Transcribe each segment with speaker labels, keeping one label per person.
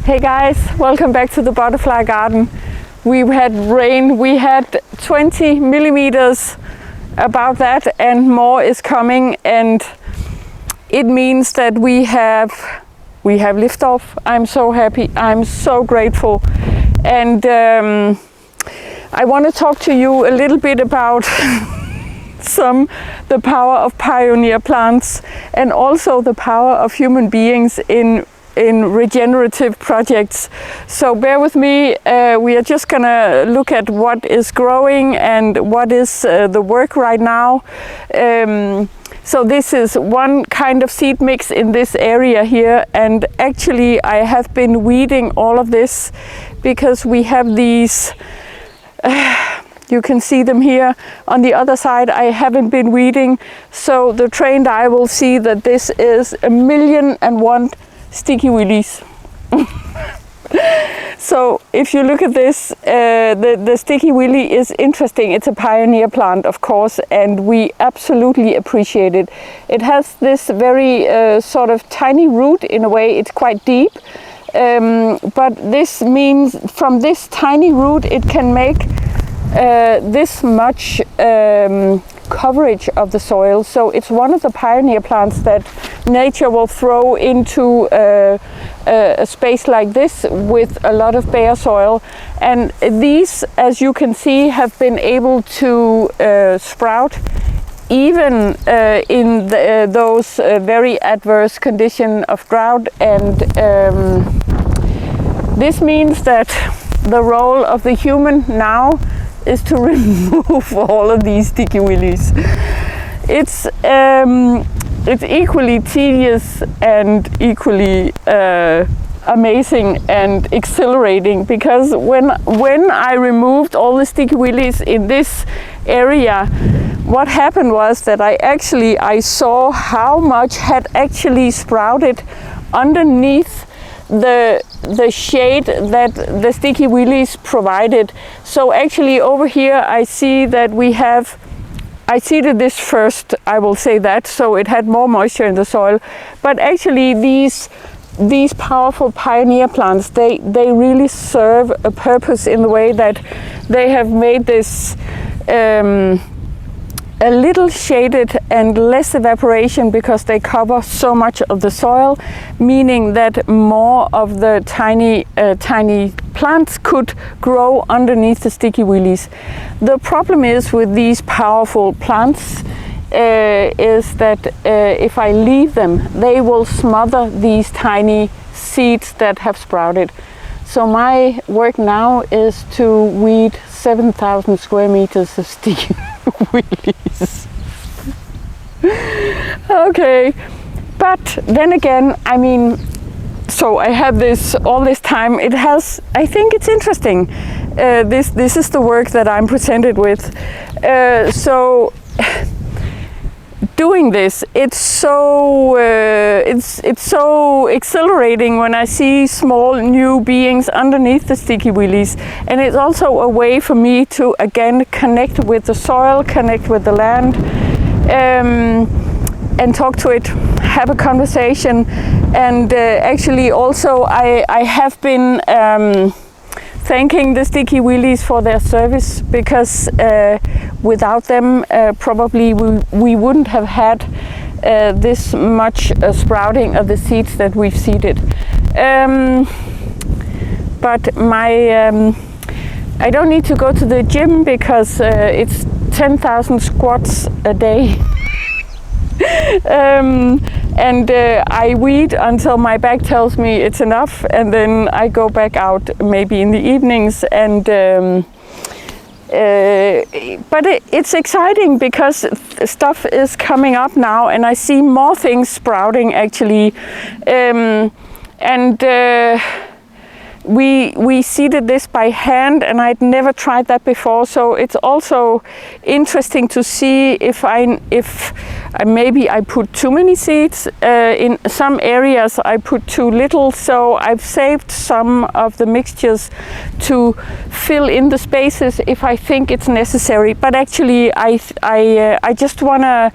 Speaker 1: Hey guys, welcome back to the butterfly garden. We had rain, we had 20 millimeters, about that, and more is coming, and it means that we have liftoff. I'm so happy, I'm so grateful, and I want to talk to you a little bit about the power of pioneer plants and also the power of human beings in regenerative projects. So bear with me, we are just gonna look at what is growing and what is the work right now. So this is one kind of seed mix in this area here, and actually I have been weeding all of this because we have these you can see them here. On the other side I haven't been weeding, so the trained eye will see that this is 1,000,001 sticky willies. So if you look at this, the sticky willy is interesting. It's a pioneer plant, of course, and we absolutely appreciate it. It has this very sort of tiny root in a way. It's quite deep, but this means from this tiny root it can make this much coverage of the soil. So it's one of the pioneer plants that nature will throw into a space like this with a lot of bare soil, and these, as you can see, have been able to sprout even in those very adverse conditions of drought, and this means that the role of the human now is to remove all of these sticky willies. It's equally tedious and equally amazing and exhilarating, because when I removed all the sticky willies in this area, what happened was that I saw how much had actually sprouted underneath the shade that the sticky willies provided. So actually over here I see that I seeded this first, I will say that, so it had more moisture in the soil. But actually these powerful pioneer plants, they really serve a purpose in the way that they have made this a little shaded and less evaporation, because they cover so much of the soil, meaning that more of the tiny plants could grow underneath the sticky willies. The problem is with these powerful plants is that if I leave them, they will smother these tiny seeds that have sprouted. So my work now is to weed 7,000 square meters of sticky willies. Okay, but then again, I mean, so I have this all this time. I think it's interesting. This is the work that I'm presented with. So doing this, it's so exhilarating when I see small new beings underneath the sticky willies, and it's also a way for me to again connect with the soil, connect with the land, and talk to it, have a conversation. And actually also I have been thanking the sticky willies for their service, because without them probably we wouldn't have had this much sprouting of the seeds that we've seeded. But I don't need to go to the gym, because it's 10,000 squats a day. And I weed until my back tells me it's enough, and then I go back out maybe in the evenings. And but it's exciting because stuff is coming up now, and I see more things sprouting actually. We seeded this by hand, and I'd never tried that before, so it's also interesting to see if maybe I put too many seeds. In some areas I put too little, so I've saved some of the mixtures to fill in the spaces if I think it's necessary. But actually I just wanna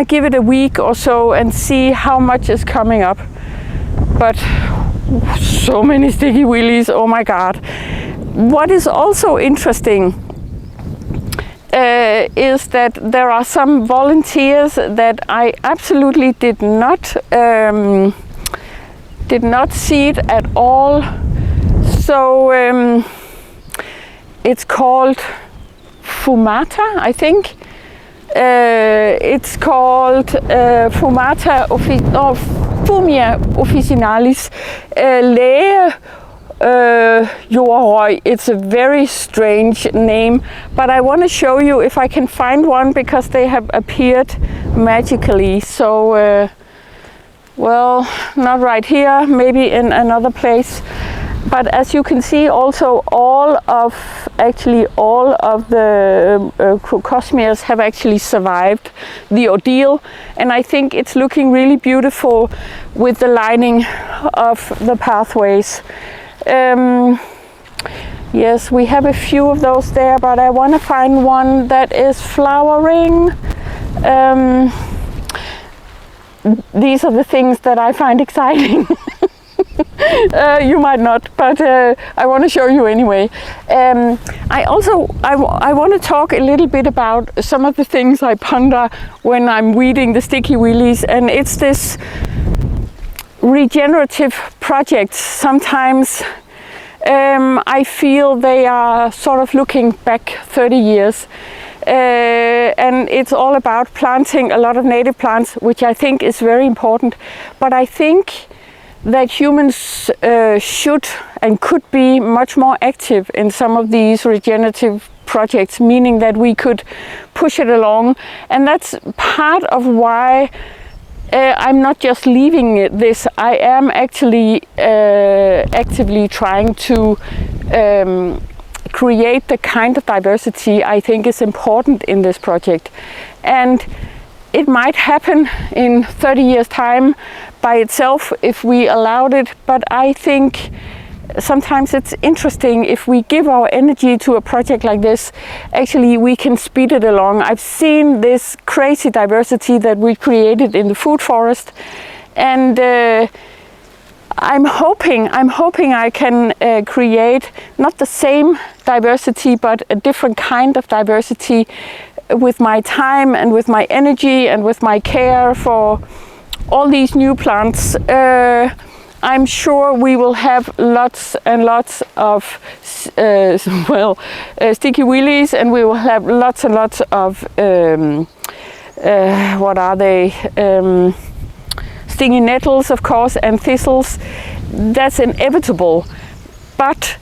Speaker 1: give it a week or so and see how much is coming up. But So many sticky willies, oh my God. What is also interesting is that there are some volunteers that I absolutely did not seed at all. So it's called Fumata, I think. It's called Fumata Fumaria Officinalis jordrøg. It's a very strange name, but I want to show you if I can find one, because they have appeared magically. So well, not right here, maybe in another place. But as you can see, also all of the crocosmias have actually survived the ordeal, and I think it's looking really beautiful with the lining of the pathways. Yes, we have a few of those there, but I want to find one that is flowering. These are the things that I find exciting. You might not, but I want to show you anyway. I want to talk a little bit about some of the things I ponder when I'm weeding the sticky willies, and it's this regenerative projects. Sometimes I feel they are sort of looking back 30 years. And it's all about planting a lot of native plants, which I think is very important. But I think that humans should and could be much more active in some of these regenerative projects, meaning that we could push it along. And that's part of why I'm not just leaving this. I am actually actively trying to create the kind of diversity I think is important in this project. And it might happen in 30 years' time by itself if we allowed it, but I think sometimes it's interesting if we give our energy to a project like this, actually we can speed it along. I've seen this crazy diversity that we created in the food forest, and I'm hoping I can create not the same diversity, but a different kind of diversity with my time and with my energy and with my care for all these new plants. I'm sure we will have lots and lots of sticky willies, and we will have lots and lots of what are they? Stinging nettles, of course, and thistles. That's inevitable. But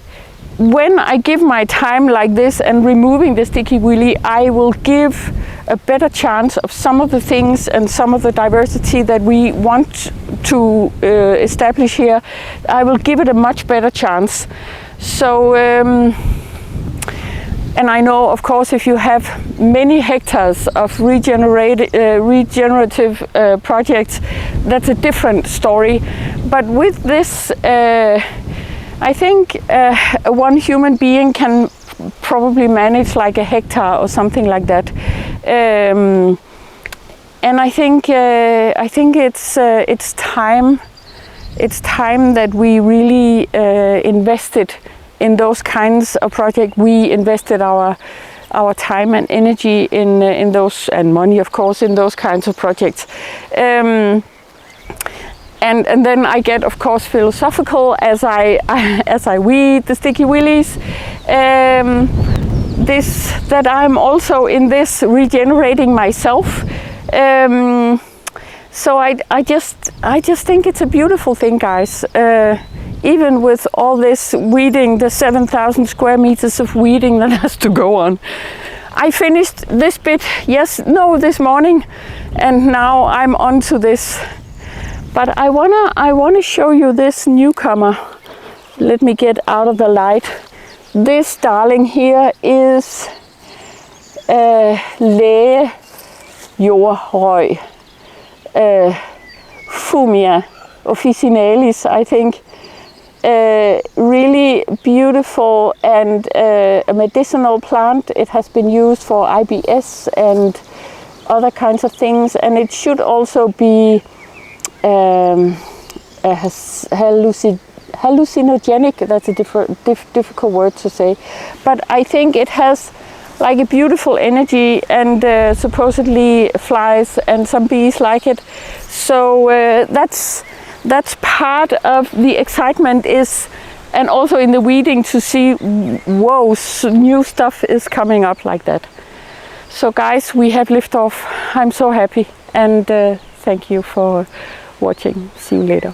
Speaker 1: when I give my time like this and removing the sticky willy, I will give a better chance of some of the things and some of the diversity that we want to establish here. I will give it a much better chance. So, and I know, of course, if you have many hectares of regenerative projects, that's a different story. But with this, I think one human being can probably manage like a hectare or something like that. And I think it's time that we really invested in those kinds of projects. We invested our time and energy in those, and money, of course, in those kinds of projects. And then I get, of course, philosophical as I weed the sticky willies. That I'm also in this regenerating myself. So I just think it's a beautiful thing, guys. Even with all this weeding, the 7,000 square meters of weeding that has to go on. I finished this bit, this morning, and now I'm on to this. But I wanna show you this newcomer. Let me get out of the light. This darling here is jordrøg, Fumaria Officinalis, I think. Really beautiful and a medicinal plant. It has been used for IBS and other kinds of things, and it should also be hallucinogenic. That's a difficult word to say, but I think it has like a beautiful energy, and supposedly flies and some bees like it. So that's part of the excitement, is, and also in the weeding, to see, whoa, new stuff is coming up like that. So guys, we have liftoff. I'm so happy, and thank you for watching. See you later.